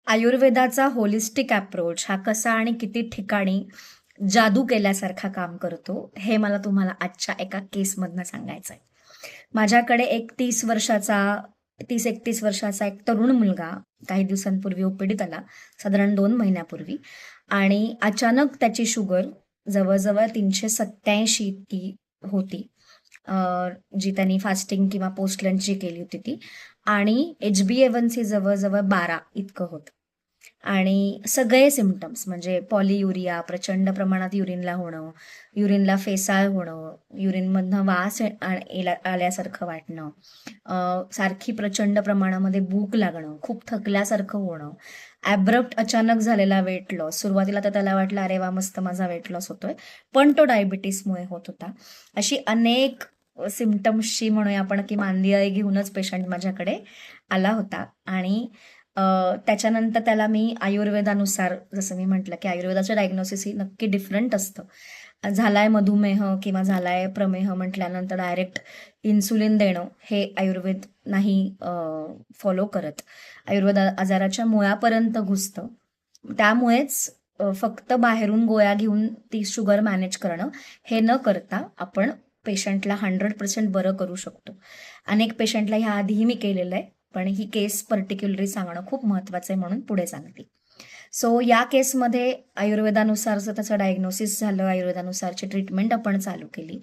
आयुर्वेदाचा holistic approach हा कसा आणि किती ठिकाणी जादू केल्यासारखा काम करतो हे मला तुम्हाला आजच्या एका केसमधनं सांगायचं आहे. माझ्याकडे एक 31 वर्षाचा एक तरुण मुलगा काही दिवसांपूर्वी ओपीडीत आला, साधारण 2 महिन्यापूर्वी. आणि अचानक त्याची शुगर जवळजवळ 387 इतकी होती. अ, जी त्यांनी फास्टिंग किंवा पोस्ट लंचची केली होती ती. आणि HbA1c जवळजवळ 12 इतकं होतं. आणि सगळे सिम्पटम्स म्हणजे पॉलियुरिया, प्रचंड प्रमाणात युरिनला होणं, युरिनला फेसाळ होणं, युरिनमधनं वास आल्यासारखं वाटणं, सारखी प्रचंड प्रमाणामध्ये भूक लागणं, खूप थकल्यासारखं होणं, ॲब्रप्ट अचानक झालेला वेट लॉस. सुरुवातीला तर त्याला वाटलं अरे वा मस्त माझा वेट लॉस होतोय, पण तो डायबिटीसमुळे होत होता. अशी अनेक सिम्पटम्सची म्हणूया आपण की मांदियाळी घेऊनच पेशंट माझ्याकडे आला होता. आणि त्याच्यानंतर त्याला मी आयुर्वेदानुसार, जसं मी म्हटलं की आयुर्वेदाचं डायग्नोसिस ही नक्की डिफरंट असतं. झालाय मधुमेह किंवा झालाय प्रमेह म्हटल्यानंतर डायरेक्ट इन्सुलिन देणं हे आयुर्वेद नाही फॉलो करत. आयुर्वेद आजाराच्या मुळापर्यंत घुसतं. त्यामुळेच फक्त बाहेरून गोळ्या घेऊन ती शुगर मॅनेज करणं हे न करता आपण पेशंटला 100% बरं करू शकतो. अनेक पेशंटला ह्या आधीही मी केलेलं आहे, पण ही केस पर्टिक्युलरली सांगणं खूप महत्त्वाचं आहे म्हणून पुढे सांगते. सो या केसमध्ये आयुर्वेदानुसारचं त्याचं डायग्नोसिस झालं, आयुर्वेदानुसारची ट्रीटमेंट आपण चालू केली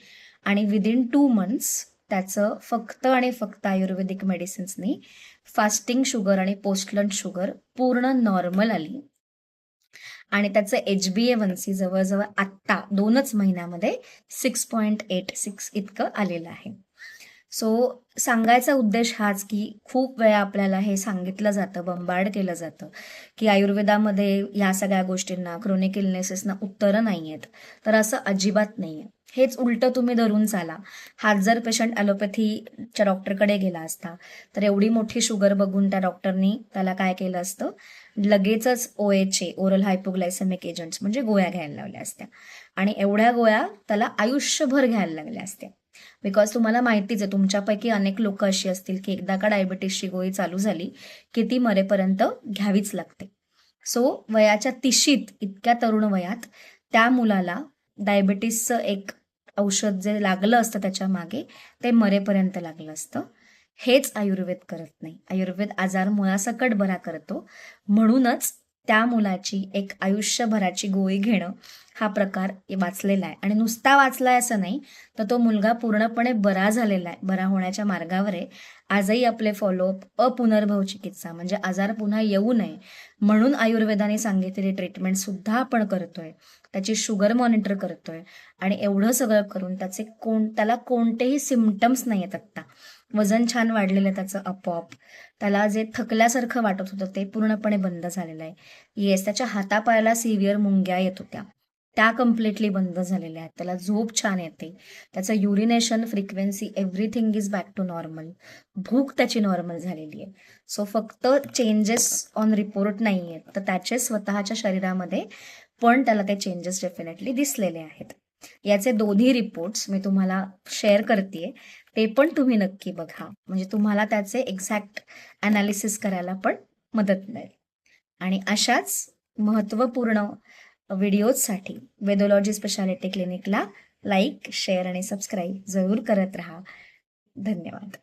आणि विदिन 2 मंथ्स त्याचं फक्त आणि फक्त आयुर्वेदिक मेडिसिन्सनी फास्टिंग शुगर आणि पोस्ट लंच शुगर पूर्ण नॉर्मल आली. आणि त्याचं HbA1c जवळजवळ आत्ता 2च महिन्यामध्ये 6.86 इतकं आलेलं आहे. सो सांगायचा उद्देश हाच की खूप वेळा आपल्याला हे सांगितलं जातं, बंबार्ड केलं जातं की आयुर्वेदामध्ये ह्या सगळ्या गोष्टींना, क्रोनिक इलनेसेसना उत्तरं नाही आहेत. तर असं अजिबात नाही आहे. हेच उलटं तुम्ही धरून चाला. हाच जर पेशंट ॲलोपॅथीच्या डॉक्टरकडे गेला असता तर एवढी मोठी शुगर बघून त्या डॉक्टरनी त्याला काय केलं असतं, लगेचच OHA, ओरल हायपोग्लायसेमिक एजंट्स म्हणजे गोळ्या घ्यायला लावल्या असत्या. आणि एवढ्या गोळ्या त्याला आयुष्यभर घ्यायला लागल्या असत्या. बिकॉज तुम्हाला माहितीच आहे, तुमच्यापैकी अनेक लोक अशी असतील की एकदा का डायबिटीसची गोळी चालू झाली की ती मरेपर्यंत घ्यावीच लागते. सो वयाच्या 30शीत इतक्या तरुण वयात त्या मुलाला डायबिटीसचं एक औषध जे लागलं असतं त्याच्या मागे, ते मरेपर्यंत लागलं असतं. हेच आयुर्वेद करत नाही. आयुर्वेद आजार मुळासकट बरा करतो. म्हणूनच त्या मुलाची एक आयुष्यभराची गोळी घेणं हा प्रकार वाचलेला आहे. आणि नुसता वाचलाय असं नाही, तर तो मुलगा पूर्णपणे बरा झालेला आहे, बरा होण्याच्या मार्गावर आहे. आजही आपले फॉलोअप अपुनर्भव चिकित्सा म्हणजे आजार पुन्हा येऊ नये म्हणून आयुर्वेदाने सांगितलेली ट्रीटमेंट सुद्धा आपण करतोय. त्याची शुगर मॉनिटर करतोय आणि एवढं सगळं करून त्याला कोणतेही सिम्पटम्स नाही आहेत आत्ता. वजन छान वाढलेलं आहे त्याचं आपोआप. त्याला जे थकल्यासारखं वाटत होतं ते पूर्णपणे बंद झालेलं आहे. येस, त्याच्या हातापायाला सिव्हिअर मुंग्या येत होत्या, त्या कम्प्लिटली बंद झालेल्या आहेत. त्याला झोप छान येते. त्याचं urination frequency everything is back to normal. भूक त्याची नॉर्मल झालेली आहे. सो फक्त चेंजेस ऑन रिपोर्ट नाही आहेत, तर त्याचे स्वतःच्या शरीरामध्ये पण त्याला ते चेंजेस डेफिनेटली दिसलेले आहेत. याचे दोन्ही रिपोर्ट्स मी तुम्हाला शेअर करते, ते पण तुम्ही नक्की बघा. म्हणजे तुम्हाला त्याचे एक्झॅक्ट ॲनालिसिस करायला पण मदत मिळेल. आणि अशाच महत्त्वपूर्ण व्हिडिओजसाठी वेदोलॉजी स्पेशालिटी क्लिनिकला लाईक, शेअर आणि सबस्क्राईब जरूर करत राहा. धन्यवाद.